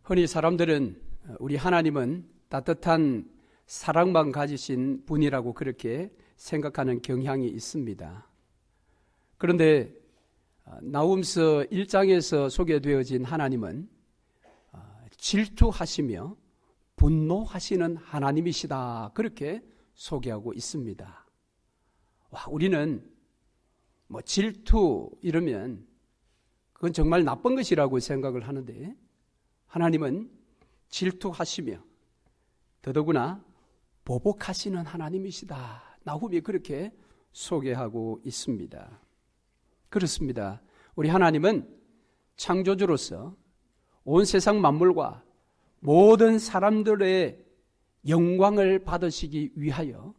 흔히 사람들은 우리 하나님은 따뜻한 사랑만 가지신 분이라고 그렇게 생각하는 경향이 있습니다. 그런데 나훔서 1장에서 소개되어진 하나님은 질투하시며 분노하시는 하나님이시다, 그렇게 소개하고 있습니다. 우리는 질투 이러면 그건 정말 나쁜 것이라고 생각을 하는데, 하나님은 질투하시며 더더구나 보복하시는 하나님이시다, 나훔이 그렇게 소개하고 있습니다. 그렇습니다. 우리 하나님은 창조주로서 온 세상 만물과 모든 사람들의 영광을 받으시기 위하여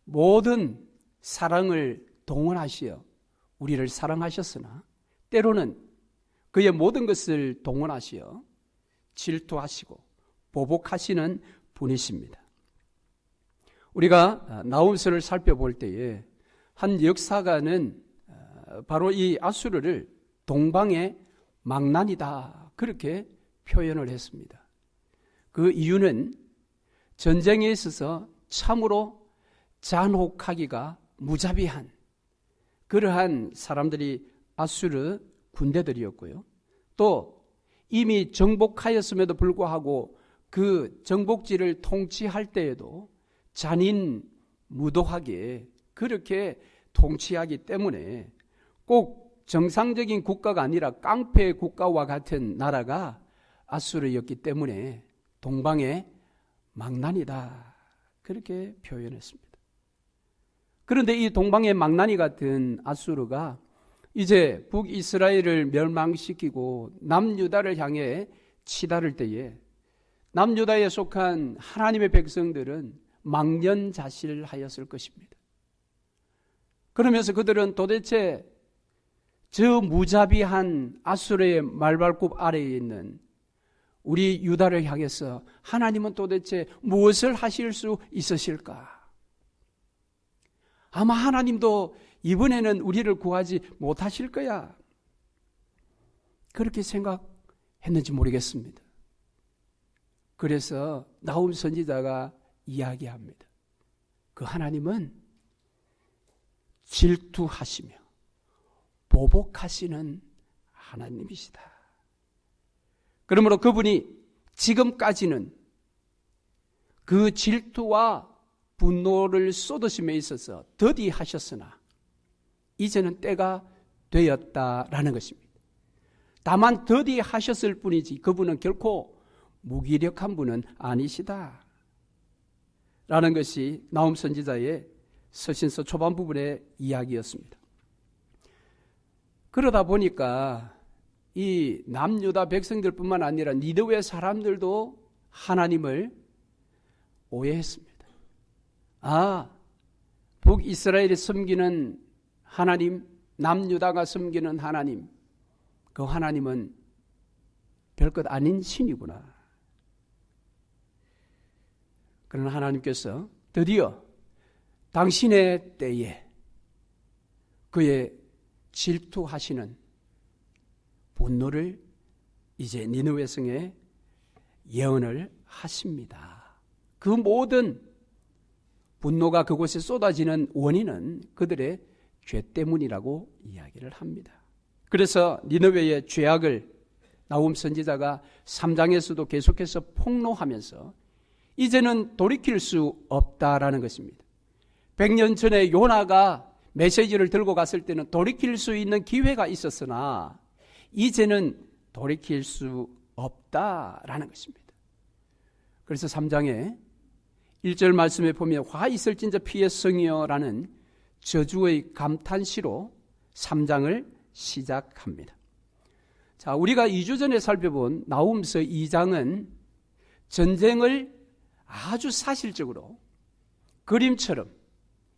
모든 사랑을 동원하시어 우리를 사랑하셨으나 때로는 그의 모든 것을 동원하시어 질투하시고 보복하시는 분이십니다. 우리가 나훔서를 살펴볼 때에 한 역사가는 바로 이 아수르를 동방의 망난이다, 그렇게 표현을 했습니다. 그 이유는 전쟁에 있어서 참으로 잔혹하기가 무자비한 그러한 사람들이 아수르 군대들이었고요. 또 이미 정복하였음에도 불구하고 그 정복지를 통치할 때에도 잔인무도하게 그렇게 통치하기 때문에 꼭 정상적인 국가가 아니라 깡패 국가와 같은 나라가 아수르였기 때문에 동방의 망난이다, 그렇게 표현했습니다. 그런데 이 동방의 망난이 같은 아수르가 이제 북이스라엘을 멸망시키고 남유다를 향해 치달을 때에 남유다에 속한 하나님의 백성들은 망연자실하였을 것입니다. 그러면서 그들은 도대체 저 무자비한 아수르의 말발굽 아래에 있는 우리 유다를 향해서 하나님은 도대체 무엇을 하실 수 있으실까? 아마 하나님도 이번에는 우리를 구하지 못하실 거야, 그렇게 생각했는지 모르겠습니다. 그래서 나훔 선지자가 이야기합니다. 그 하나님은 질투하시며 보복하시는 하나님이시다. 그러므로 그분이 지금까지는 그 질투와 분노를 쏟으심에 있어서 더디하셨으나 이제는 때가 되었다라는 것입니다. 다만 더디하셨을 뿐이지 그분은 결코 무기력한 분은 아니시다 라는 것이 나훔 선지자의 서신서 초반 부분의 이야기였습니다. 그러다 보니까 이 남유다 백성들뿐만 아니라 니느웨 사람들도 하나님을 오해했습니다. 북이스라엘이 섬기는 하나님, 남유다가 섬기는 하나님, 그 하나님은 별것 아닌 신이구나. 그러나 하나님께서 드디어 당신의 때에 그의 질투하시는 분노를 이제 니느웨 성에 예언을 하십니다. 그 모든 분노가 그곳에 쏟아지는 원인은 그들의 죄 때문이라고 이야기를 합니다. 그래서 니느웨의 죄악을 나훔 선지자가 3장에서도 계속해서 폭로하면서 이제는 돌이킬 수 없다라는 것입니다. 100년 전에 요나가 메시지를 들고 갔을 때는 돌이킬 수 있는 기회가 있었으나 이제는 돌이킬 수 없다라는 것입니다. 그래서 3장에 1절 말씀에 보면 화 있을진저 피의 성이여라는 저주의 감탄시로 3장을 시작합니다. 자, 우리가 2주 전에 살펴본 나훔서 2장은 전쟁을 아주 사실적으로 그림처럼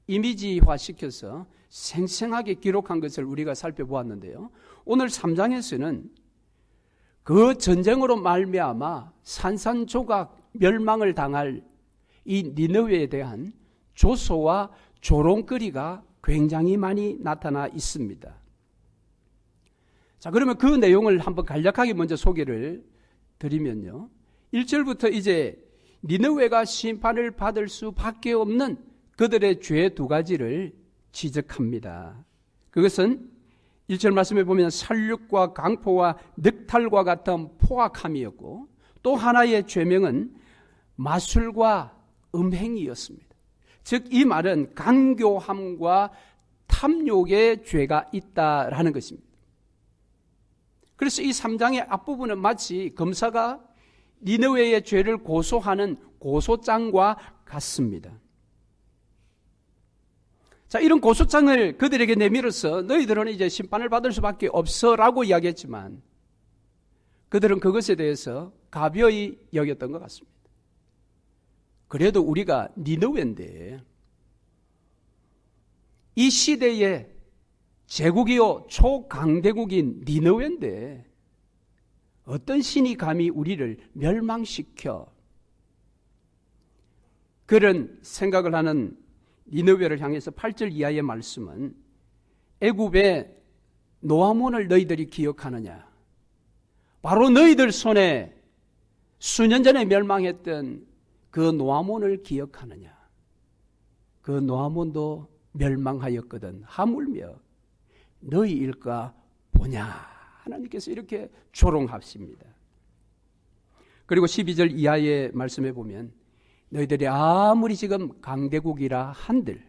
이미지화시켜서 생생하게 기록한 것을 우리가 살펴보았는데요. 오늘 3장에서는 그 전쟁으로 말미암아 산산조각 멸망을 당할 이 니느웨에 대한 조소와 조롱거리가 굉장히 많이 나타나 있습니다. 자, 그러면 그 내용을 한번 간략하게 먼저 소개를 드리면요. 1절부터 이제 니느웨가 심판을 받을 수밖에 없는 그들의 죄 두 가지를 지적합니다. 그것은 1절 말씀에 보면 살육과 강포와 늑탈과 같은 포악함이었고, 또 하나의 죄명은 마술과 음행이었습니다. 즉 이 말은 강교함과 탐욕의 죄가 있다라는 것입니다. 그래서 이 3장의 앞부분은 마치 검사가 니느웨의 죄를 고소하는 고소장과 같습니다. 자, 이런 고소장을 그들에게 내밀어서 너희들은 이제 심판을 받을 수밖에 없어라고 이야기했지만 그들은 그것에 대해서 가벼이 여겼던 것 같습니다. 그래도 우리가 니느웨인데, 이 시대의 제국이요 초강대국인 니느웨인데 어떤 신이 감히 우리를 멸망시켜, 그런 생각을 하는 니느웨를 향해서 8절 이하의 말씀은 애굽의 노아몬을 너희들이 기억하느냐, 바로 너희들 손에 수년 전에 멸망했던 그 노아몬을 기억하느냐, 그 노아몬도 멸망하였거든 하물며 너희 일까 보냐, 하나님께서 이렇게 조롱하십니다. 그리고 12절 이하의 말씀에 보면 너희들이 아무리 지금 강대국이라 한들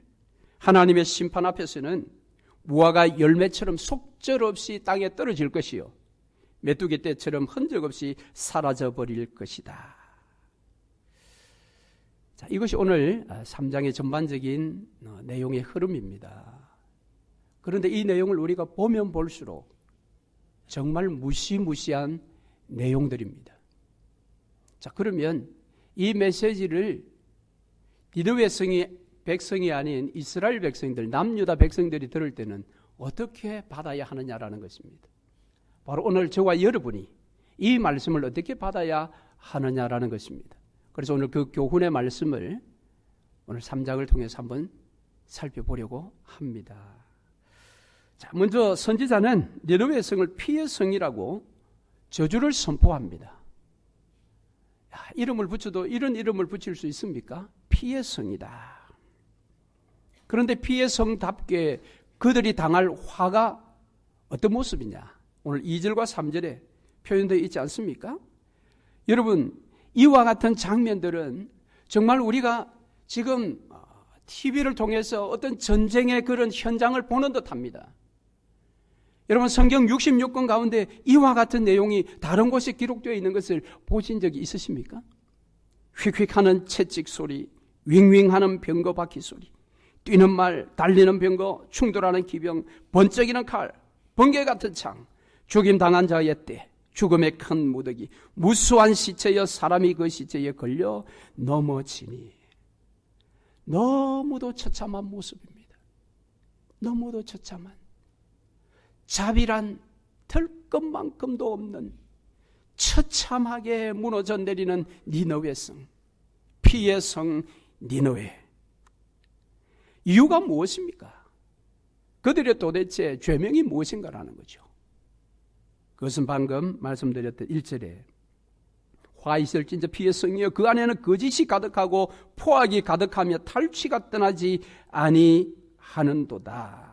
하나님의 심판 앞에서는 무화과 열매처럼 속절없이 땅에 떨어질 것이요 메뚜기 떼처럼 흔적 없이 사라져 버릴 것이다. 자, 이것이 오늘 3장의 전반적인 내용의 흐름입니다. 그런데 이 내용을 우리가 보면 볼수록 정말 무시무시한 내용들입니다. 자, 그러면 이 메시지를 니느웨 백성이 아닌 이스라엘 백성들, 남유다 백성들이 들을 때는 어떻게 받아야 하느냐라는 것입니다. 바로 오늘 저와 여러분이 이 말씀을 어떻게 받아야 하느냐라는 것입니다. 그래서 오늘 그 교훈의 말씀을 오늘 3장을 통해서 한번 살펴보려고 합니다. 자, 먼저 선지자는 니느웨 성을 피의 성이라고 저주를 선포합니다. 야, 이름을 붙여도 이런 이름을 붙일 수 있습니까? 피의 성이다. 그런데 피의 성답게 그들이 당할 화가 어떤 모습이냐? 오늘 2절과 3절에 표현되어 있지 않습니까? 여러분, 이와 같은 장면들은 정말 우리가 지금 TV를 통해서 어떤 전쟁의 그런 현장을 보는 듯합니다. 여러분, 성경 66권 가운데 이와 같은 내용이 다른 곳에 기록되어 있는 것을 보신 적이 있으십니까? 휙휙하는 채찍 소리, 윙윙하는 병거 바퀴 소리, 뛰는 말, 달리는 병거, 충돌하는 기병, 번쩍이는 칼, 번개 같은 창, 죽임당한 자의 때, 죽음의 큰 무더기, 무수한 시체여 사람이 그 시체에 걸려 넘어지니. 너무도 처참한 모습입니다. 너무도 처참한, 자비란 털 것만큼도 없는 처참하게 무너져 내리는 니느웨 성, 피의 성 니느웨. 이유가 무엇입니까? 그들의 도대체 죄명이 무엇인가라는 거죠. 그것은 방금 말씀드렸던 1절에 화 있을진저 피의 성이여 그 안에는 거짓이 가득하고 포악이 가득하며 탈취가 떠나지 아니하는도다.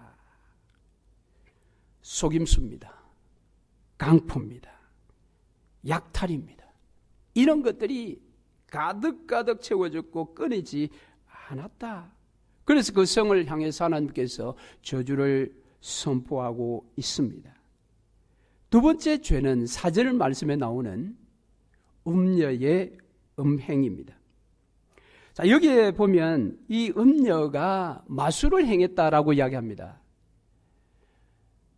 속임수입니다. 강포입니다. 약탈입니다. 이런 것들이 가득가득 채워졌고 끊이지 않았다. 그래서 그 성을 향해서 하나님께서 저주를 선포하고 있습니다. 두 번째 죄는 4절 말씀에 나오는 음녀의 음행입니다. 자, 여기에 보면 이 음녀가 마술을 행했다라고 이야기합니다.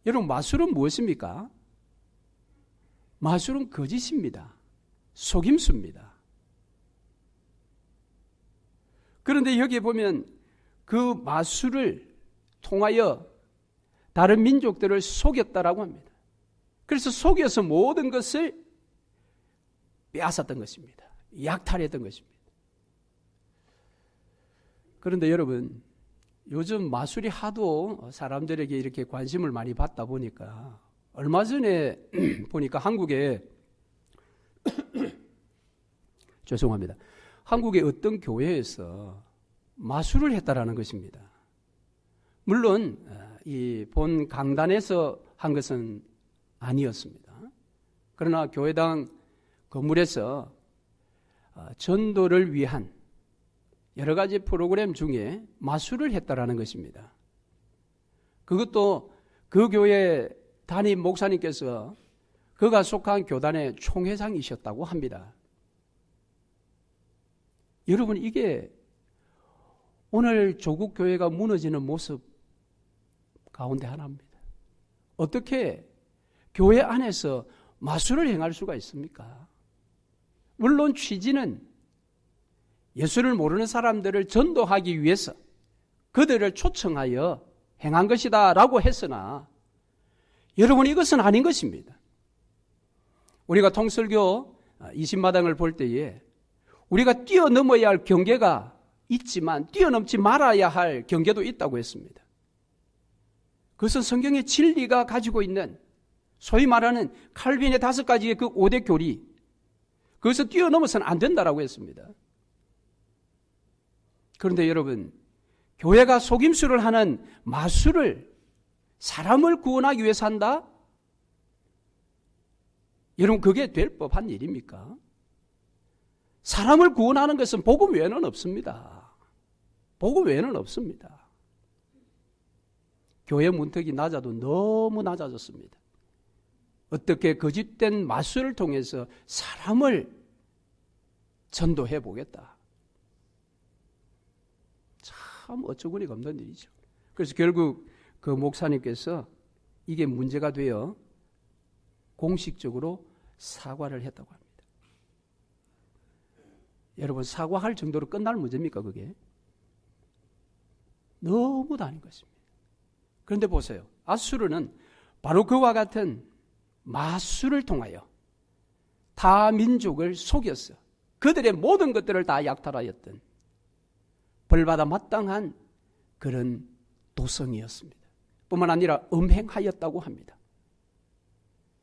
여러분, 마술은 무엇입니까? 마술은 거짓입니다. 속임수입니다. 그런데 여기에 보면 그 마술을 통하여 다른 민족들을 속였다라고 합니다. 그래서 속여서 모든 것을 빼앗았던 것입니다. 약탈했던 것입니다. 그런데 여러분, 요즘 마술이 하도 사람들에게 이렇게 관심을 많이 받다 보니까 얼마 전에 보니까 한국에 죄송합니다. 한국의 어떤 교회에서 마술을 했다라는 것입니다. 물론 이 본 강단에서 한 것은 아니었습니다. 그러나 교회당 건물에서 전도를 위한 여러 가지 프로그램 중에 마술을 했다라는 것입니다. 그것도 그 교회 담임 목사님께서 그가 속한 교단의 총회장이셨다고 합니다. 여러분, 이게 오늘 조국 교회가 무너지는 모습 가운데 하나입니다. 어떻게 교회 안에서 마술을 행할 수가 있습니까? 물론 취지는 예수를 모르는 사람들을 전도하기 위해서 그들을 초청하여 행한 것이다 라고 했으나 여러분, 이것은 아닌 것입니다. 우리가 통설교 20마당을 볼 때에 우리가 뛰어넘어야 할 경계가 있지만 뛰어넘지 말아야 할 경계도 있다고 했습니다. 그것은 성경의 진리가 가지고 있는 소위 말하는 칼빈의 5가지의 그 5대 교리, 그것을 뛰어넘어서는 안 된다라고 했습니다. 그런데 여러분, 교회가 속임수를 하는 마술을 사람을 구원하기 위해서 한다? 여러분, 그게 될 법한 일입니까? 사람을 구원하는 것은 복음 외에는 없습니다. 복음 외에는 없습니다. 교회 문턱이 낮아도 너무 낮아졌습니다. 어떻게 거짓된 마술을 통해서 사람을 전도해 보겠다. 참 어처구니가 없는 일이죠. 그래서 결국 그 목사님께서 이게 문제가 되어 공식적으로 사과를 했다고 합니다. 여러분, 사과할 정도로 끝날 문제입니까, 그게? 너무 다른 것입니다. 그런데 보세요. 아수르는 바로 그와 같은 마술을 통하여 타 민족을 속였어. 그들의 모든 것들을 다 약탈하였던 벌받아 마땅한 그런 도성이었습니다. 뿐만 아니라 음행하였다고 합니다.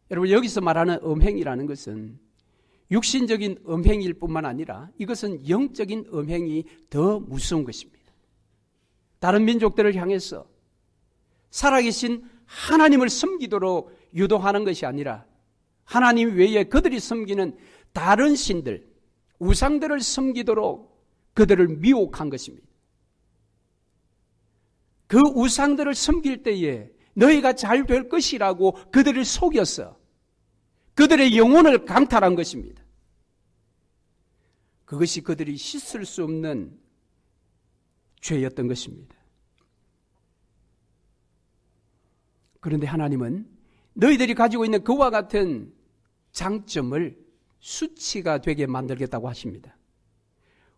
여러분, 여기서 말하는 음행이라는 것은 육신적인 음행일 뿐만 아니라 이것은 영적인 음행이 더 무서운 것입니다. 다른 민족들을 향해서 살아계신 하나님을 섬기도록 유도하는 것이 아니라 하나님 외에 그들이 섬기는 다른 신들, 우상들을 섬기도록 그들을 미혹한 것입니다. 그 우상들을 섬길 때에 너희가 잘 될 것이라고 그들을 속였어. 그들의 영혼을 강탈한 것입니다. 그것이 그들이 씻을 수 없는 죄였던 것입니다. 그런데 하나님은 너희들이 가지고 있는 그와 같은 장점을 수치가 되게 만들겠다고 하십니다.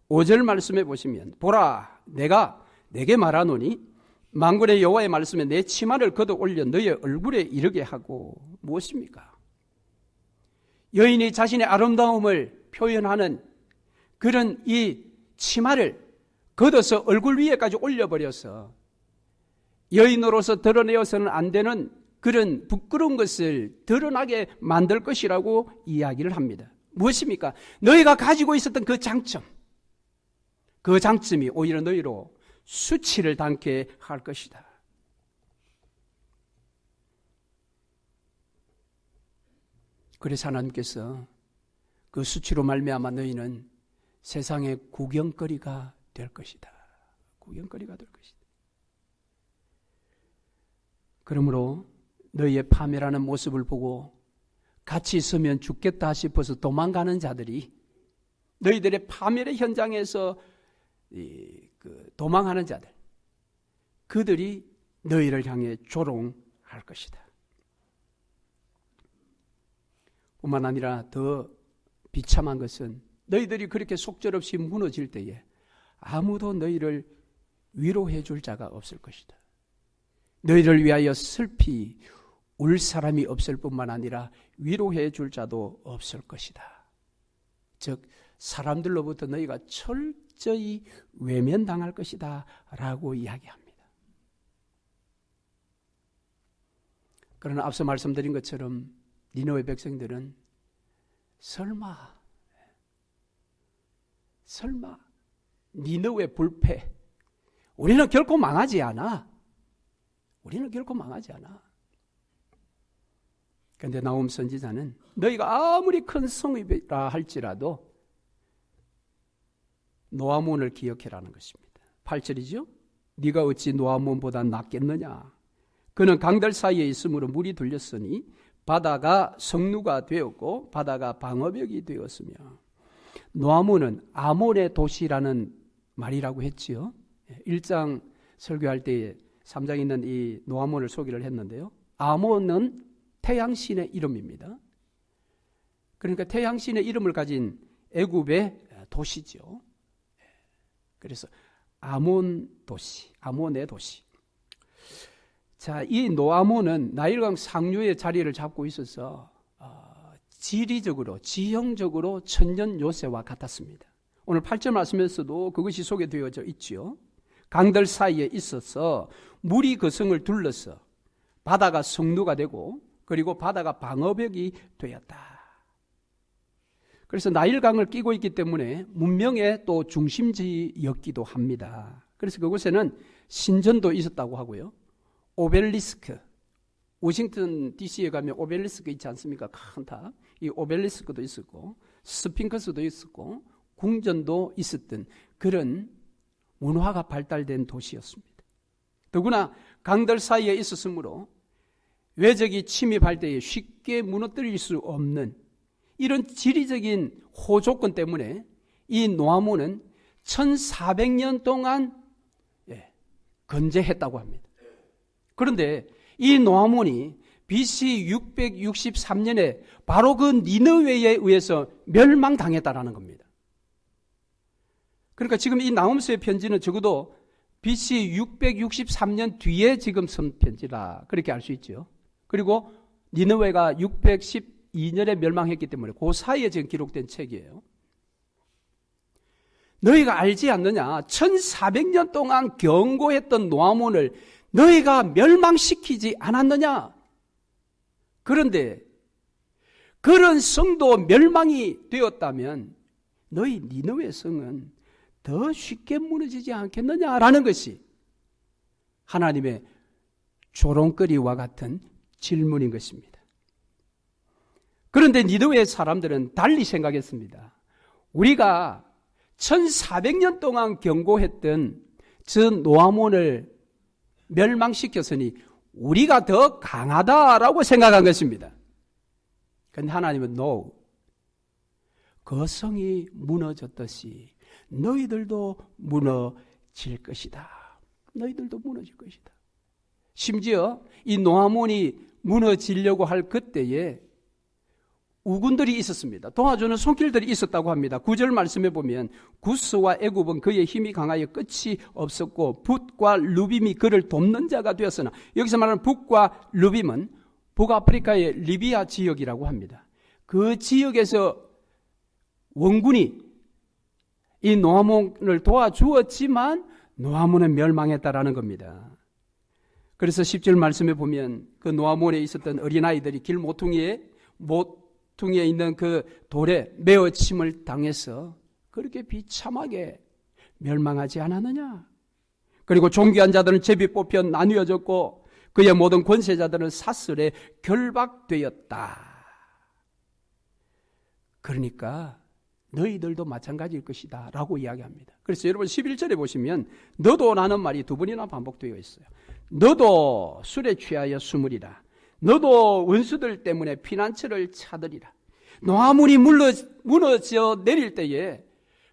5절 말씀에 보시면 보라, 내가 내게 말하노니 만군의 여호와의 말씀에 내 치마를 걷어 올려 너의 얼굴에 이르게 하고, 무엇입니까? 여인이 자신의 아름다움을 표현하는 그런 이 치마를 걷어서 얼굴 위에까지 올려버려서 여인으로서 드러내어서는 안 되는 그런 부끄러운 것을 드러나게 만들 것이라고 이야기를 합니다. 무엇입니까? 너희가 가지고 있었던 그 장점, 그 장점이 오히려 너희로 수치를 당케 할 것이다. 그래서 하나님께서 그 수치로 말미암아 너희는 세상의 구경거리가 될 것이다. 구경거리가 될 것이다. 그러므로 너희의 파멸하는 모습을 보고 같이 있으면 죽겠다 싶어서 도망가는 자들이, 너희들의 파멸의 현장에서 도망하는 자들, 그들이 너희를 향해 조롱할 것이다. 뿐만 아니라 더 비참한 것은 너희들이 그렇게 속절없이 무너질 때에 아무도 너희를 위로해 줄 자가 없을 것이다. 너희를 위하여 슬피 울 사람이 없을 뿐만 아니라 위로해 줄 자도 없을 것이다. 즉 사람들로부터 너희가 철저히 외면당할 것이다 라고 이야기합니다. 그러나 앞서 말씀드린 것처럼 니느웨 백성들은 설마 설마 니느웨 불패. 우리는 결코 망하지 않아. 우리는 결코 망하지 않아. 그런데 나홈 선지자는 너희가 아무리 큰 성읍이라 할지라도 노아몬을 기억해라는 것입니다. 8절이죠. 네가 어찌 노아몬보다 낫겠느냐. 그는 강들 사이에 있으므로 물이 들렸으니 바다가 성루가 되었고 바다가 방어벽이 되었으며. 노아몬은 아몬의 도시라는 말이라고 했지요. 1장 설교할 때 3장에 있는 이 노아몬을 소개를 했는데요. 아몬은 태양신의 이름입니다. 그러니까 태양신의 이름을 가진 애굽의 도시죠. 그래서 아몬 도시, 아몬의 도시. 자, 이 노아몬은 나일강 상류의 자리를 잡고 있어서 지리적으로, 지형적으로 천년 요새와 같았습니다. 오늘 8절 말씀에서도 그것이 소개되어져 있지요. 강들 사이에 있어서 물이 그 성을 둘러서 바다가 성루가 되고 그리고 바다가 방어벽이 되었다. 그래서 나일강을 끼고 있기 때문에 문명의 또 중심지였기도 합니다. 그래서 그곳에는 신전도 있었다고 하고요. 오벨리스크, 워싱턴 DC에 가면 오벨리스크 있지 않습니까? 큰 탑. 이 오벨리스크도 있었고 스핑크스도 있었고 궁전도 있었던 그런 문화가 발달된 도시였습니다. 더구나 강들 사이에 있었으므로 외적이 침입할 때에 쉽게 무너뜨릴 수 없는 이런 지리적인 호조건 때문에 이 노아몬은 1400년 동안 건재했다고 합니다. 그런데 이 노아몬이 BC 663년에 바로 그 니느웨에 의해서 멸망당했다라는 겁니다. 그러니까 지금 이 나홈서의 편지는 적어도 BC 663년 뒤에 지금 쓴 편지라 그렇게 알 수 있죠. 그리고 니느웨가 612년에 멸망했기 때문에 그 사이에 지금 기록된 책이에요. 너희가 알지 않느냐? 1400년 동안 경고했던 노아몬을 너희가 멸망시키지 않았느냐? 그런데 그런 성도 멸망이 되었다면 너희 니느웨 성은 더 쉽게 무너지지 않겠느냐라는 것이 하나님의 조롱거리와 같은 질문인 것입니다. 그런데 니느웨 사람들은 달리 생각했습니다. 우리가 1400년 동안 경고했던 저 노아몬을 멸망시켰으니 우리가 더 강하다라고 생각한 것입니다. 그런데 하나님은 no. 그 성이 무너졌듯이 너희들도 무너질 것이다. 너희들도 무너질 것이다. 심지어 이 노아몬이 무너지려고 할 그때에 우군들이 있었습니다. 도와주는 손길들이 있었다고 합니다. 9절 말씀에 보면 구스와 애굽은 그의 힘이 강하여 끝이 없었고 붓과 루빔이 그를 돕는 자가 되었으나, 여기서 말하는 붓과 루빔은 북아프리카의 리비아 지역이라고 합니다. 그 지역에서 원군이 이 노아몬을 도와주었지만 노아몬은 멸망했다라는 겁니다. 그래서 10절 말씀에 보면 그 노아몬에 있었던 어린아이들이 길 모퉁이에 있는 그 돌에 메어침을 당해서 그렇게 비참하게 멸망하지 않았느냐. 그리고 존귀한 자들은 제비 뽑혀 나뉘어졌고 그의 모든 권세자들은 사슬에 결박되었다. 그러니까 너희들도 마찬가지일 것이다 라고 이야기합니다. 그래서 여러분 11절에 보시면 너도라는 말이 두 번이나 반복되어 있어요. 너도 술에 취하여 숨으리라. 너도 원수들 때문에 피난처를 찾으리라. 노아몬이 무너져 내릴 때에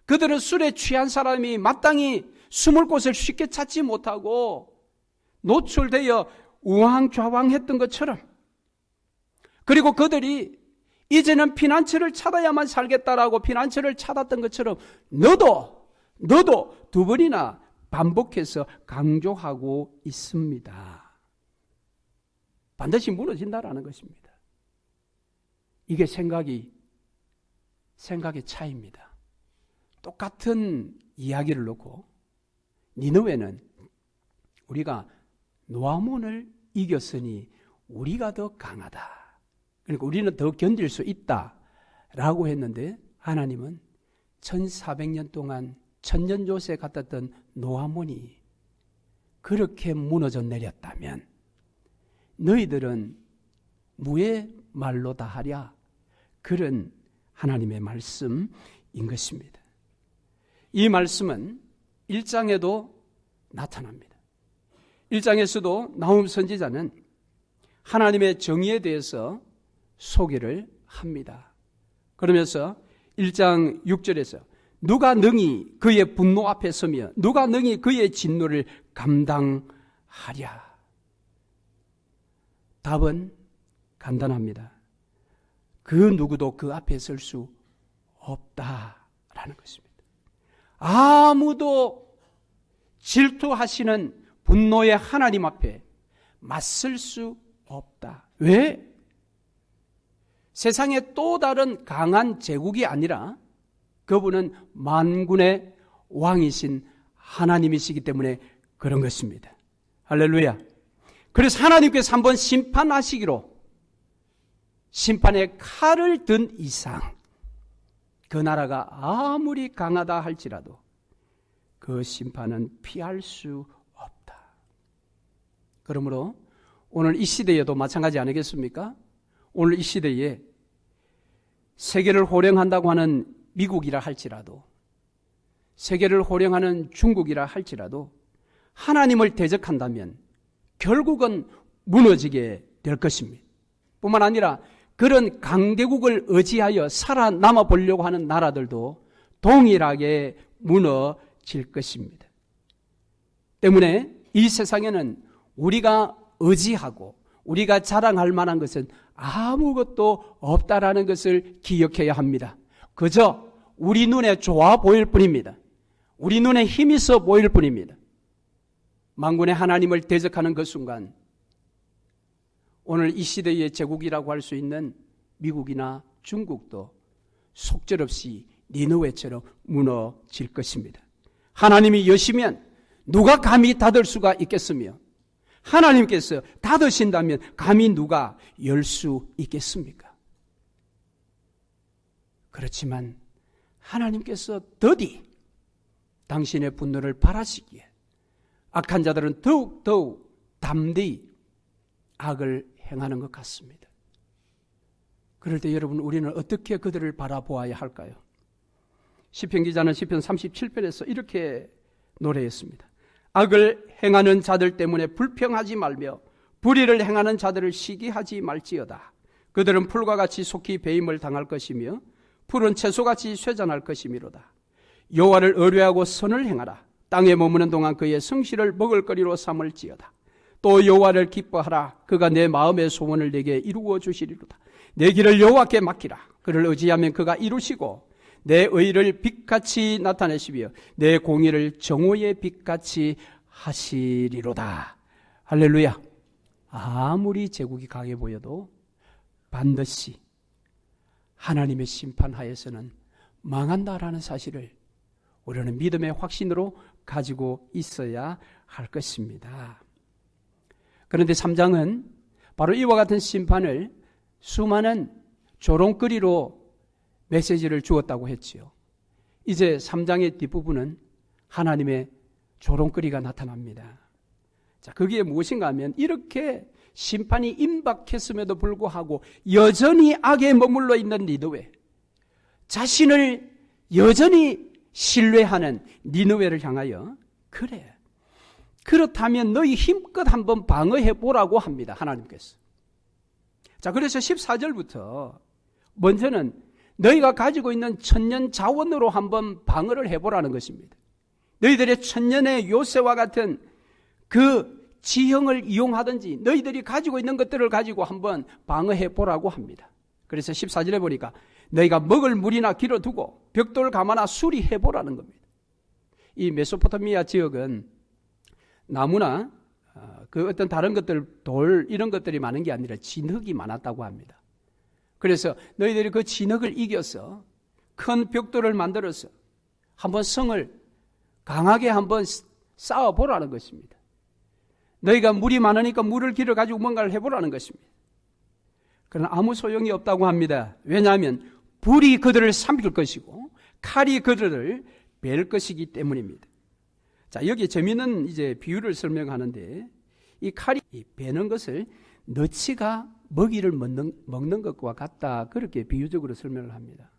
그들은 술에 취한 사람이 마땅히 숨을 곳을 쉽게 찾지 못하고 노출되어 우왕좌왕했던 것처럼, 그리고 그들이 이제는 피난처를 찾아야만 살겠다라고 피난처를 찾았던 것처럼 너도 두 번이나 반복해서 강조하고 있습니다. 반드시 무너진다라는 것입니다. 이게 생각의 차이입니다. 똑같은 이야기를 놓고 니느웨는 우리가 노아몬을 이겼으니 우리가 더 강하다. 그러니까 우리는 더 견딜 수 있다라고 했는데 하나님은 1400년 동안 천년조세 같았던 노아몬이 그렇게 무너져 내렸다면 너희들은 무의 말로 다 하랴. 그런 하나님의 말씀인 것입니다. 이 말씀은 1장에도 나타납니다. 1장에서도 나훔 선지자는 하나님의 정의에 대해서 소개를 합니다. 그러면서 1장 6절에서 누가 능히 그의 분노 앞에 서며 누가 능히 그의 진노를 감당하랴. 답은 간단합니다. 그 누구도 그 앞에 설 수 없다라는 것입니다. 아무도 질투하시는 분노의 하나님 앞에 맞설 수 없다. 왜? 세상에 또 다른 강한 제국이 아니라 그분은 만군의 왕이신 하나님이시기 때문에 그런 것입니다. 할렐루야. 그래서 하나님께서 한번 심판하시기로 심판의 칼을 든 이상 그 나라가 아무리 강하다 할지라도 그 심판은 피할 수 없다. 그러므로 오늘 이 시대에도 마찬가지 아니겠습니까? 오늘 이 시대에 세계를 호령한다고 하는 미국이라 할지라도 세계를 호령하는 중국이라 할지라도 하나님을 대적한다면 결국은 무너지게 될 것입니다. 뿐만 아니라 그런 강대국을 의지하여 살아남아 보려고 하는 나라들도 동일하게 무너질 것입니다. 때문에 이 세상에는 우리가 의지하고 우리가 자랑할 만한 것은 아무것도 없다라는 것을 기억해야 합니다. 그저 우리 눈에 좋아 보일 뿐입니다. 우리 눈에 힘이 있어 보일 뿐입니다. 만군의 하나님을 대적하는 그 순간 오늘 이 시대의 제국이라고 할 수 있는 미국이나 중국도 속절없이 니느웨처럼 무너질 것입니다. 하나님이 여시면 누가 감히 닫을 수가 있겠으며 하나님께서 닫으신다면 감히 누가 열 수 있겠습니까? 그렇지만 하나님께서 더디 당신의 분노를 발하시기에 악한 자들은 더욱 담대히 악을 행하는 것 같습니다. 그럴 때 여러분 우리는 어떻게 그들을 바라보아야 할까요? 시편 기자는 시편 37편에서 이렇게 노래했습니다. 악을 행하는 자들 때문에 불평하지 말며 불의를 행하는 자들을 시기하지 말지어다. 그들은 풀과 같이 속히 배임을 당할 것이며 풀은 채소같이 쇠잔할 것이미로다. 여호와를 의뢰하고 선을 행하라. 땅에 머무는 동안 그의 성실을 먹을거리로 삼을지어다. 또 여호와를 기뻐하라. 그가 내 마음의 소원을 내게 이루어 주시리로다. 내 길을 여호와께 맡기라. 그를 의지하면 그가 이루시고 내 의를 빛같이 나타내시며 내 공의를 정오의 빛같이 하시리로다. 할렐루야. 아무리 제국이 강해 보여도 반드시 하나님의 심판하에서는 망한다라는 사실을 우리는 믿음의 확신으로 가지고 있어야 할 것입니다. 그런데 3장은 바로 이와 같은 심판을 수많은 조롱거리로 메시지를 주었다고 했지요. 이제 3장의 뒷부분은 하나님의 조롱거리가 나타납니다. 자, 그게 무엇인가 하면 이렇게 심판이 임박했음에도 불구하고 여전히 악에 머물러 있는 니느웨, 자신을 여전히 신뢰하는 니느웨를 향하여 그래, 그렇다면 너희 힘껏 한번 방어해 보라고 합니다. 하나님께서. 자, 그래서 14절부터 먼저는 너희가 가지고 있는 천년 자원으로 한번 방어를 해보라는 것입니다. 너희들의 천년의 요새와 같은 그 지형을 이용하든지 너희들이 가지고 있는 것들을 가지고 한번 방어해 보라고 합니다. 그래서 14절에 보니까 너희가 먹을 물이나 길어두고 벽돌 가마나 수리해 보라는 겁니다. 이 메소포타미아 지역은 나무나 그 어떤 다른 것들, 돌 이런 것들이 많은 게 아니라 진흙이 많았다고 합니다. 그래서 너희들이 그 진흙을 이겨서 큰 벽돌을 만들어서 한번 성을 강하게 한번 쌓아보라는 것입니다. 너희가 물이 많으니까 물을 길어가지고 뭔가를 해보라는 것입니다. 그러나 아무 소용이 없다고 합니다. 왜냐하면 불이 그들을 삼킬 것이고 칼이 그들을 벨 것이기 때문입니다. 자, 여기 재미있는 이제 비유를 설명하는데 이 칼이 베는 것을 너치가 먹이를 먹는 것과 같다. 그렇게 비유적으로 설명을 합니다.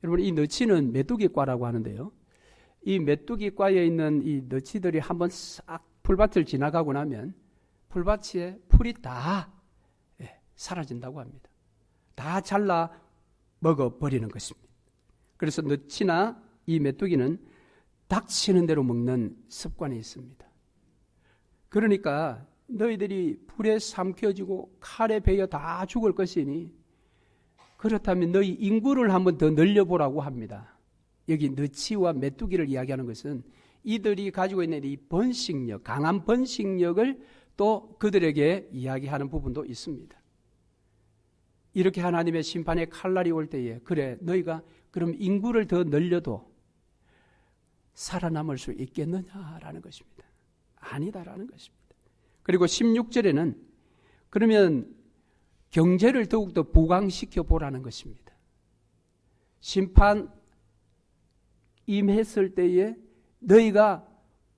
여러분, 이 너치는 메뚜기과라고 하는데요. 이 메뚜기과에 있는 이 너치들이 한번 싹 풀밭을 지나가고 나면 풀밭에 풀이 다 사라진다고 합니다. 다 잘라 먹어버리는 것입니다. 그래서 너치나 이 메뚜기는 닥치는 대로 먹는 습관이 있습니다. 그러니까 너희들이 불에 삼켜지고 칼에 베여 다 죽을 것이니 그렇다면 너희 인구를 한번 더 늘려보라고 합니다. 여기 너치와 메뚜기를 이야기하는 것은 이들이 가지고 있는 이 번식력, 강한 번식력을 또 그들에게 이야기하는 부분도 있습니다. 이렇게 하나님의 심판의 칼날이 올 때에 그래 너희가 그럼 인구를 더 늘려도 살아남을 수 있겠느냐라는 것입니다. 아니다라는 것입니다. 그리고 16절에는 그러면 경제를 더욱더 부강시켜 보라는 것입니다. 심판 임했을 때에 너희가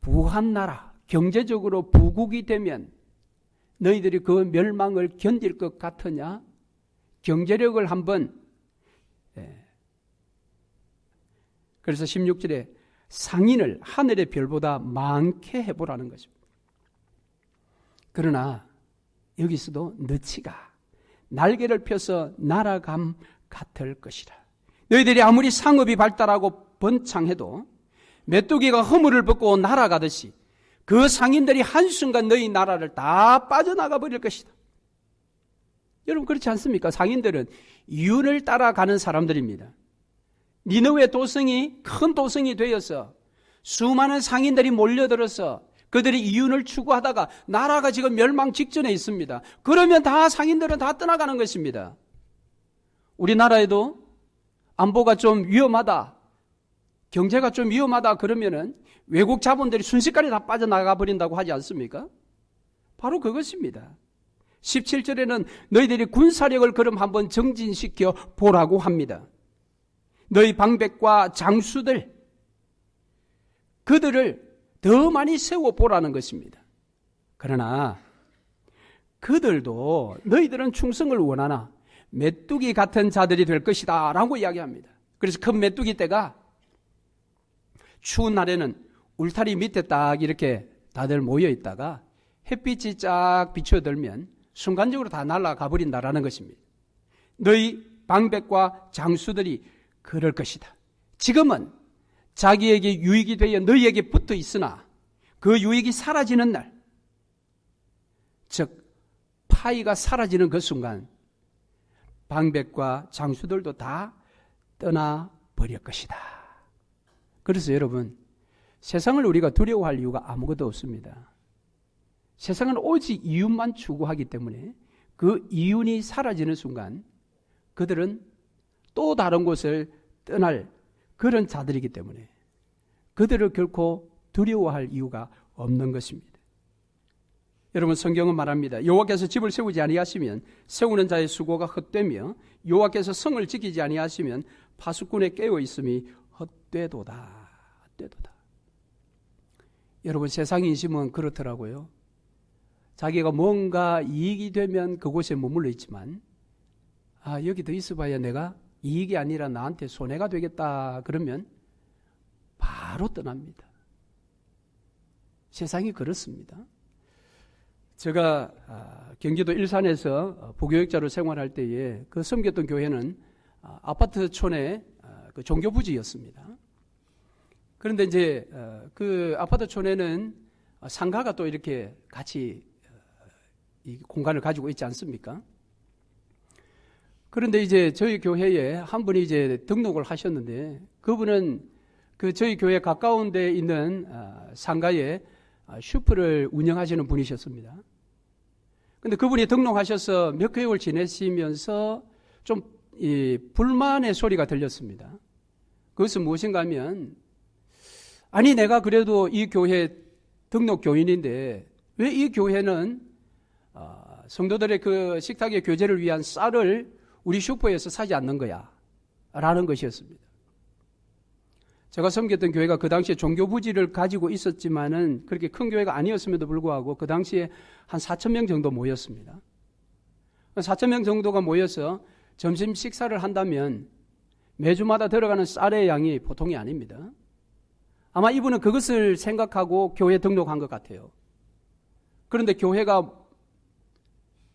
부한 나라, 경제적으로 부국이 되면 너희들이 그 멸망을 견딜 것 같으냐? 경제력을 한번 그래서 16절에 상인을 하늘의 별보다 많게 해보라는 것입니다. 그러나 여기서도 너치가 날개를 펴서 날아감 같을 것이라. 너희들이 아무리 상업이 발달하고 번창해도 메뚜기가 허물을 벗고 날아가듯이 그 상인들이 한순간 너희 나라를 다 빠져나가 버릴 것이다. 여러분 그렇지 않습니까? 상인들은 이윤을 따라가는 사람들입니다. 니느웨 도성이 큰 도성이 되어서 수많은 상인들이 몰려들어서 그들이 이윤을 추구하다가 나라가 지금 멸망 직전에 있습니다. 그러면 다 상인들은 다 떠나가는 것입니다. 우리나라에도 안보가 좀 위험하다, 경제가 좀 위험하다 그러면은 외국 자본들이 순식간에 다 빠져나가 버린다고 하지 않습니까? 바로 그것입니다. 17절에는 너희들이 군사력을 그럼 한번 정진시켜 보라고 합니다. 너희 방백과 장수들, 그들을 더 많이 세워보라는 것입니다. 그러나 그들도 너희들은 충성을 원하나 메뚜기 같은 자들이 될 것이다 라고 이야기합니다. 그래서 큰 메뚜기 떼가 추운 날에는 울타리 밑에 딱 이렇게 다들 모여 있다가 햇빛이 쫙 비춰들면 순간적으로 다 날아가 버린다라는 것입니다. 너희 방백과 장수들이 그럴 것이다. 지금은 자기에게 유익이 되어 너희에게 붙어 있으나 그 유익이 사라지는 날, 즉 파이가 사라지는 그 순간 방백과 장수들도 다 떠나버릴 것이다. 그래서 여러분, 세상을 우리가 두려워할 이유가 아무것도 없습니다. 세상은 오직 이윤만 추구하기 때문에 그 이윤이 사라지는 순간 그들은 또 다른 곳을 떠날 그런 자들이기 때문에 그들을 결코 두려워할 이유가 없는 것입니다. 여러분 성경은 말합니다. 여호와께서 집을 세우지 아니하시면 세우는 자의 수고가 헛되며 여호와께서 성을 지키지 아니하시면 파수꾼에 깨어 있음이 헛되도다. 헛되도다. 여러분 세상 인심은 그렇더라고요. 자기가 뭔가 이익이 되면 그곳에 머물러 있지만 여기 더 있어봐야 내가 이익이 아니라 나한테 손해가 되겠다 그러면 바로 떠납니다. 세상이 그렇습니다. 제가 경기도 일산에서 부교육자로 생활할 때에 그 섬겼던 교회는 아파트촌의 그 종교부지였습니다. 그런데 이제 그 아파트촌에는 상가가 또 이렇게 같이 이 공간을 가지고 있지 않습니까? 그런데 이제 저희 교회에 한 분이 이제 등록을 하셨는데 그분은 그 저희 교회 가까운 데 있는 상가에 슈퍼를 운영하시는 분이셨습니다. 근데 그분이 등록하셔서 몇 개월 지내시면서 좀 불만의 소리가 들렸습니다. 그것은 무엇인가 하면 아니 내가 그래도 이 교회 등록 교인인데 왜 이 교회는 성도들의 그 식탁의 교제를 위한 쌀을 우리 슈퍼에서 사지 않는 거야 라는 것이었습니다. 제가 섬겼던 교회가 그 당시에 종교 부지를 가지고 있었지만은 그렇게 큰 교회가 아니었음에도 불구하고 그 당시에 한 4,000명 정도 모였습니다. 4,000명 정도가 모여서 점심 식사를 한다면 매주마다 들어가는 쌀의 양이 보통이 아닙니다. 아마 이분은 그것을 생각하고 교회에 등록한 것 같아요. 그런데 교회가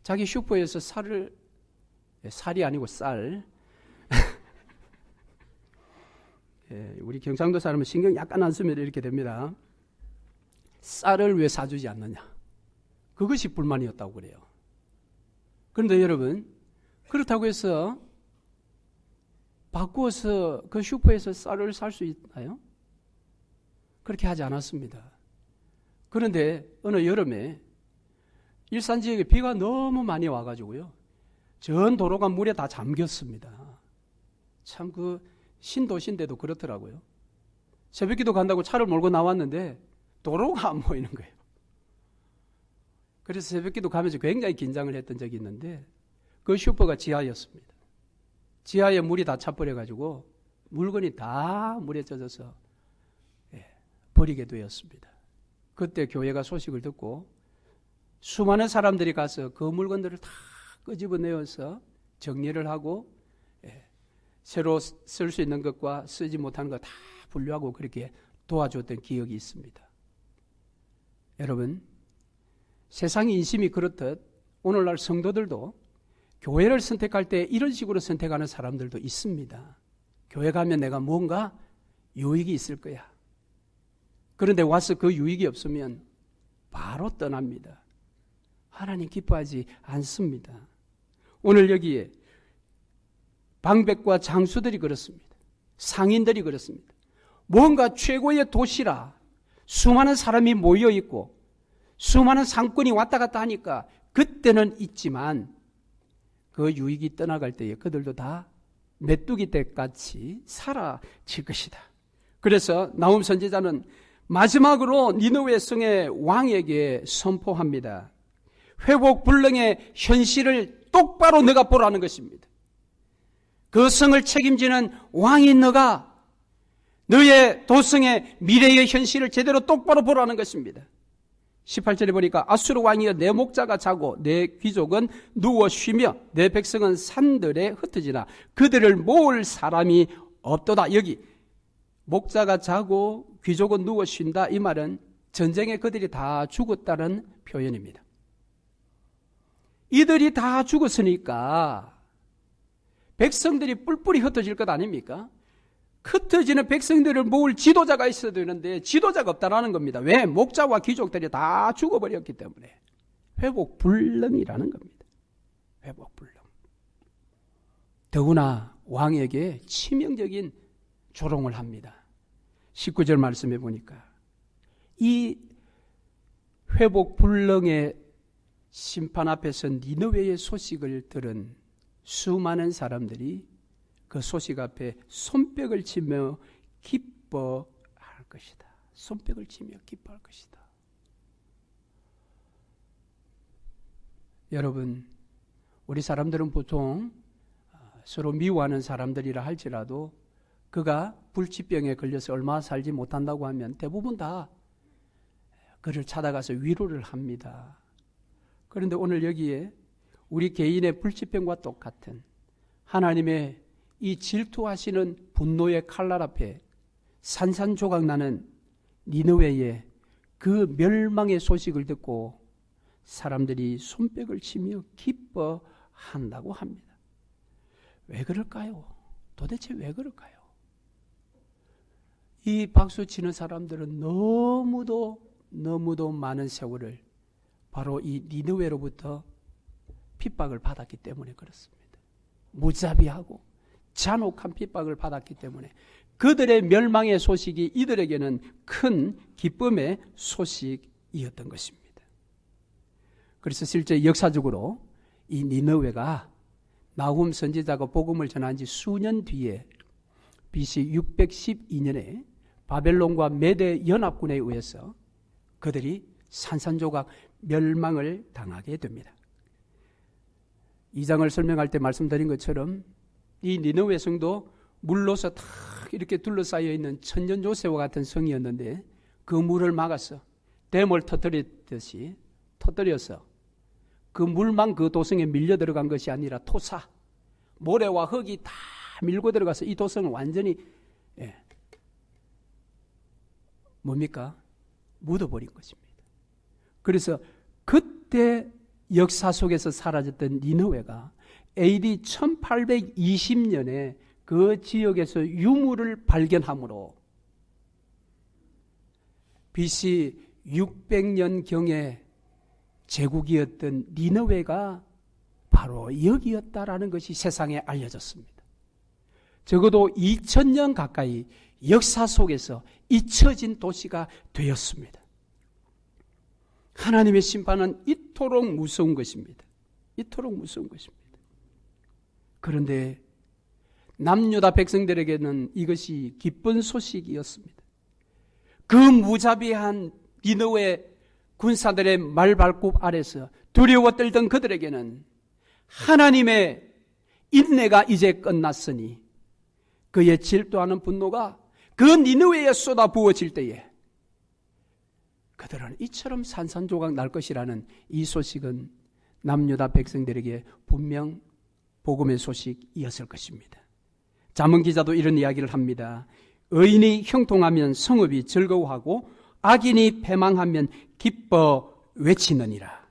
자기 슈퍼에서 쌀이 아니고 쌀. 우리 경상도 사람은 신경 약간 안 쓰면 이렇게 됩니다. 쌀을 왜 사주지 않느냐. 그것이 불만이었다고 그래요. 그런데 여러분, 그렇다고 해서 바꾸어서 그 슈퍼에서 쌀을 살 수 있나요? 그렇게 하지 않았습니다. 그런데 어느 여름에 일산 지역에 비가 너무 많이 와가지고요. 전 도로가 물에 다 잠겼습니다. 참 신도시인데도 그렇더라고요. 새벽기도 간다고 차를 몰고 나왔는데 도로가 안 보이는 거예요. 그래서 새벽기도 가면서 굉장히 긴장을 했던 적이 있는데 그 슈퍼가 지하였습니다. 지하에 물이 다 차버려가지고 물건이 다 물에 젖어서 버리게 되었습니다. 그때 교회가 소식을 듣고 수많은 사람들이 가서 그 물건들을 다 끄집어내어서 정리를 하고 새로 쓸 수 있는 것과 쓰지 못하는 것 다 분류하고 그렇게 도와줬던 기억이 있습니다. 여러분, 세상 인심이 그렇듯 오늘날 성도들도 교회를 선택할 때 이런 식으로 선택하는 사람들도 있습니다. 교회 가면 내가 뭔가 유익이 있을 거야. 그런데 와서 그 유익이 없으면 바로 떠납니다. 하나님 기뻐하지 않습니다. 오늘 여기에 방백과 장수들이 그렇습니다. 상인들이 그렇습니다. 뭔가 최고의 도시라 수많은 사람이 모여있고 수많은 상권이 왔다 갔다 하니까 그때는 있지만 그 유익이 떠나갈 때에 그들도 다 메뚜기 떼같이 사라질 것이다. 그래서 나훔 선지자는 마지막으로 니느웨 성의 왕에게 선포합니다. 회복 불능의 현실을 똑바로 너가 보라는 것입니다. 그 성을 책임지는 왕인 너가 너의 도성의 미래의 현실을 제대로 똑바로 보라는 것입니다. 18절에 보니까 아수르 왕이여 내 목자가 자고 내 귀족은 누워 쉬며 내 백성은 산들에 흩어지나 그들을 모을 사람이 없도다. 여기 목자가 자고 귀족은 누워 쉰다. 이 말은 전쟁에 그들이 다 죽었다는 표현입니다. 이들이 다 죽었으니까 백성들이 뿔뿔이 흩어질 것 아닙니까? 흩어지는 백성들을 모을 지도자가 있어야 되는데 지도자가 없다라는 겁니다. 왜? 목자와 귀족들이 다 죽어버렸기 때문에. 회복불능이라는 겁니다. 회복불능. 더구나 왕에게 치명적인 조롱을 합니다. 19절 말씀해 보니까 이 회복불능의 심판 앞에서 니느웨의 소식을 들은 수많은 사람들이 그 소식 앞에 손뼉을 치며 기뻐할 것이다. 손뼉을 치며 기뻐할 것이다. 여러분, 우리 사람들은 보통 서로 미워하는 사람들이라 할지라도 그가 불치병에 걸려서 얼마 살지 못한다고 하면 대부분 다 그를 찾아가서 위로를 합니다. 그런데 오늘 여기에 우리 개인의 불치병과 똑같은 하나님의 이 질투하시는 분노의 칼날 앞에 산산조각 나는 니느웨의 그 멸망의 소식을 듣고 사람들이 손뼉을 치며 기뻐한다고 합니다. 왜 그럴까요? 도대체 왜 그럴까요? 이 박수 치는 사람들은 너무도 많은 세월을 바로 이 니느웨로부터 핍박을 받았기 때문에 그렇습니다. 무자비하고 잔혹한 핍박을 받았기 때문에 그들의 멸망의 소식이 이들에게는 큰 기쁨의 소식이었던 것입니다. 그래서 실제 역사적으로 이 니느웨가 나훔 선지자가 복음을 전한 지 수년 뒤에 BC 612년에 바벨론과 메대 연합군에 의해서 그들이 산산조각 멸망을 당하게 됩니다. 2장을 설명할 때 말씀드린 것처럼 이 니느웨 성도 물로서 다 이렇게 둘러싸여 있는 천년 요새와 같은 성이었는데 그 물을 막아서 댐을 터뜨리듯이 터뜨려서 그 물만 그 도성에 밀려 들어간 것이 아니라 토사, 모래와 흙이 다 밀고 들어가서 이 도성을 완전히 뭡니까? 묻어버린 것입니다. 그래서 그때 역사 속에서 사라졌던 니느웨가 AD 1820년에 그 지역에서 유물을 발견함으로 BC 600년경에 제국이었던 니느웨가 바로 여기였다라는 것이 세상에 알려졌습니다. 적어도 2000년 가까이 역사 속에서 잊혀진 도시가 되었습니다. 하나님의 심판은 이토록 무서운 것입니다. 이토록 무서운 것입니다. 그런데 남유다 백성들에게는 이것이 기쁜 소식이었습니다. 그 무자비한 니느웨 군사들의 말발굽 아래서 두려워 떨던 그들에게는 하나님의 인내가 이제 끝났으니 그의 질투하는 분노가 그 니느웨에 쏟아 부어질 때에 그들은 이처럼 산산조각 날 것이라는 이 소식은 남유다 백성들에게 분명 복음의 소식이었을 것입니다. 잠언 기자도 이런 이야기를 합니다. 의인이 형통하면 성읍이 즐거워하고 악인이 패망하면 기뻐 외치느니라.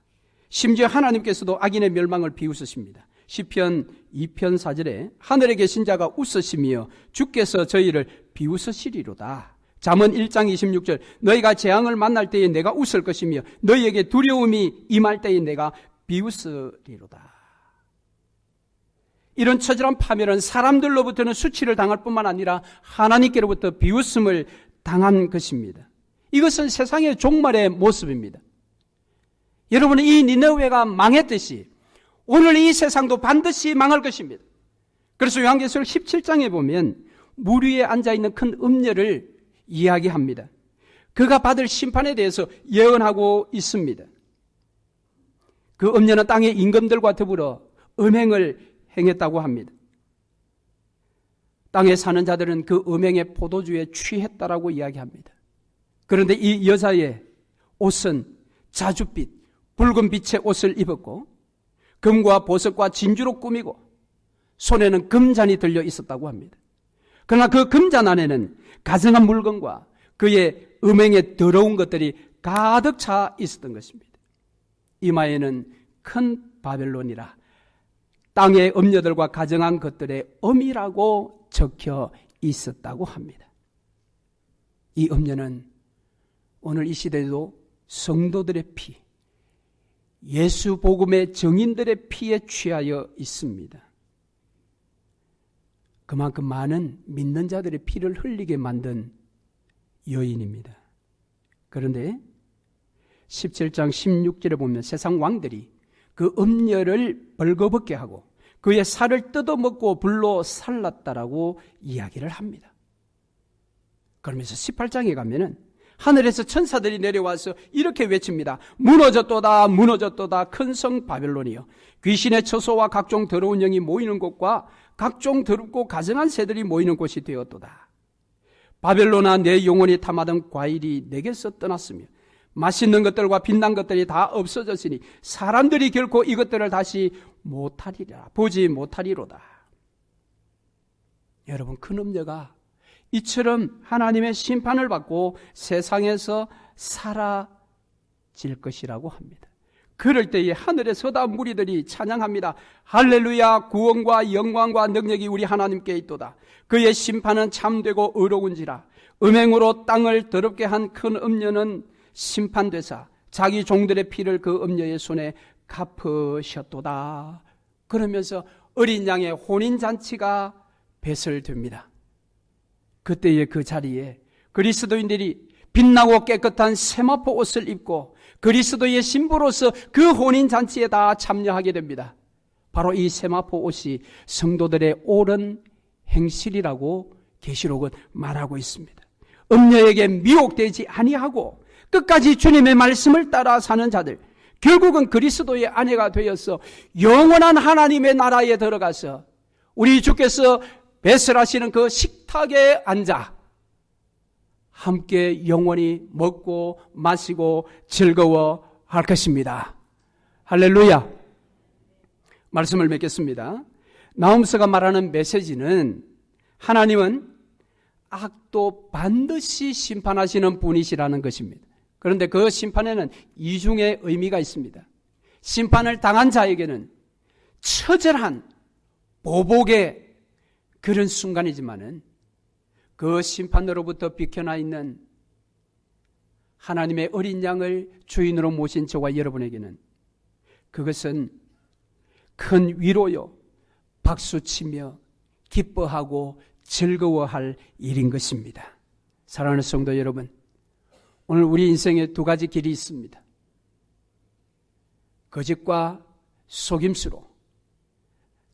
심지어 하나님께서도 악인의 멸망을 비웃으십니다. 시편 2편 4절에 하늘에 계신 자가 웃으시며 주께서 저희를 비웃으시리로다. 잠언 1장 26절 너희가 재앙을 만날 때에 내가 웃을 것이며 너희에게 두려움이 임할 때에 내가 비웃으리로다. 이런 처절한 파멸은 사람들로부터는 수치를 당할 뿐만 아니라 하나님께로부터 비웃음을 당한 것입니다. 이것은 세상의 종말의 모습입니다. 여러분, 이 니느웨가 망했듯이 오늘 이 세상도 반드시 망할 것입니다. 그래서 요한계시록 17장에 보면 물 위에 앉아있는 큰 음녀를 이야기합니다. 그가 받을 심판에 대해서 예언하고 있습니다. 그 음녀는 땅의 임금들과 더불어 음행을 행했다고 합니다. 땅에 사는 자들은 그 음행의 포도주에 취했다라고 이야기합니다. 그런데 이 여자의 옷은 자줏빛, 붉은 빛의 옷을 입었고 금과 보석과 진주로 꾸미고 손에는 금잔이 들려 있었다고 합니다. 그러나 그 금잔 안에는 가증한 물건과 그의 음행에 더러운 것들이 가득 차 있었던 것입니다. 이마에는 큰 바벨론이라 땅의 음녀들과 가증한 것들의 엄이라고 적혀 있었다고 합니다. 이 음녀는 오늘 이 시대에도 성도들의 피, 예수 복음의 증인들의 피에 취하여 있습니다. 그만큼 많은 믿는 자들의 피를 흘리게 만든 여인입니다. 그런데 17장 16절에 보면 세상 왕들이 그 음녀를 벌거벗게 하고 그의 살을 뜯어먹고 불로 살랐다라고 이야기를 합니다. 그러면서 18장에 가면은 하늘에서 천사들이 내려와서 이렇게 외칩니다. 무너졌도다 무너졌도다 큰 성 바벨론이여, 귀신의 처소와 각종 더러운 영이 모이는 곳과 각종 더럽고 가증한 새들이 모이는 곳이 되었도다. 바벨론아, 내 영혼이 탐하던 과일이 내게서 떠났으며 맛있는 것들과 빛난 것들이 다 없어졌으니 사람들이 결코 이것들을 다시 못하리라, 보지 못하리로다. 여러분, 큰 음녀가 이처럼 하나님의 심판을 받고 세상에서 사라질 것이라고 합니다. 그럴 때에 하늘의 서다 무리들이 찬양합니다. 할렐루야, 구원과 영광과 능력이 우리 하나님께 있도다. 그의 심판은 참되고 의로운지라. 음행으로 땅을 더럽게 한 큰 음녀는 심판되사 자기 종들의 피를 그 음녀의 손에 갚으셨도다. 그러면서 어린 양의 혼인잔치가 배설됩니다. 그때의 그 자리에 그리스도인들이 빛나고 깨끗한 세마포 옷을 입고 그리스도의 신부로서 그 혼인잔치에 다 참여하게 됩니다. 바로 이 세마포 옷이 성도들의 옳은 행실이라고 계시록은 말하고 있습니다. 음녀에게 미혹되지 아니하고 끝까지 주님의 말씀을 따라 사는 자들, 결국은 그리스도의 아내가 되어서 영원한 하나님의 나라에 들어가서 우리 주께서 배설하시는 그 식탁에 앉아 함께 영원히 먹고 마시고 즐거워할 것입니다. 할렐루야. 말씀을 맺겠습니다. 나훔서가 말하는 메시지는 하나님은 악도 반드시 심판하시는 분이시라는 것입니다. 그런데 그 심판에는 이중의 의미가 있습니다. 심판을 당한 자에게는 처절한 보복의 그런 순간이지만은 그 심판으로부터 비켜나 있는 하나님의 어린 양을 주인으로 모신 저와 여러분에게는 그것은 큰 위로요, 박수치며 기뻐하고 즐거워할 일인 것입니다. 사랑하는 성도 여러분, 오늘 우리 인생에 두 가지 길이 있습니다. 거짓과 속임수로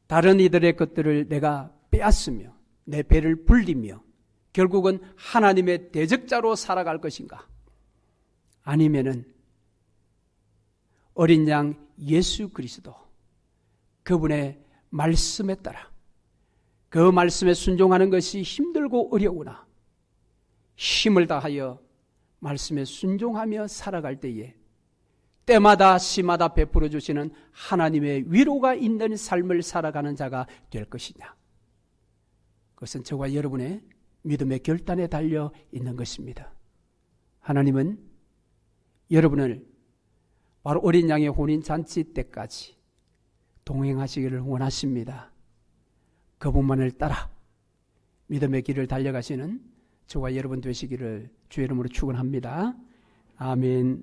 다른 이들의 것들을 내가 빼앗으며 내 배를 불리며 결국은 하나님의 대적자로 살아갈 것인가? 아니면은 어린 양 예수 그리스도 그분의 말씀에 따라 그 말씀에 순종하는 것이 힘들고 어려우나 힘을 다하여 말씀에 순종하며 살아갈 때에 때마다 시마다 베풀어 주시는 하나님의 위로가 있는 삶을 살아가는 자가 될 것이냐. 그것은 저와 여러분의 믿음의 결단에 달려 있는 것입니다. 하나님은 여러분을 바로 어린 양의 혼인잔치 때까지 동행하시기를 원하십니다. 그분만을 따라 믿음의 길을 달려가시는 저와 여러분 되시기를 주의 이름으로 축원합니다. 아멘.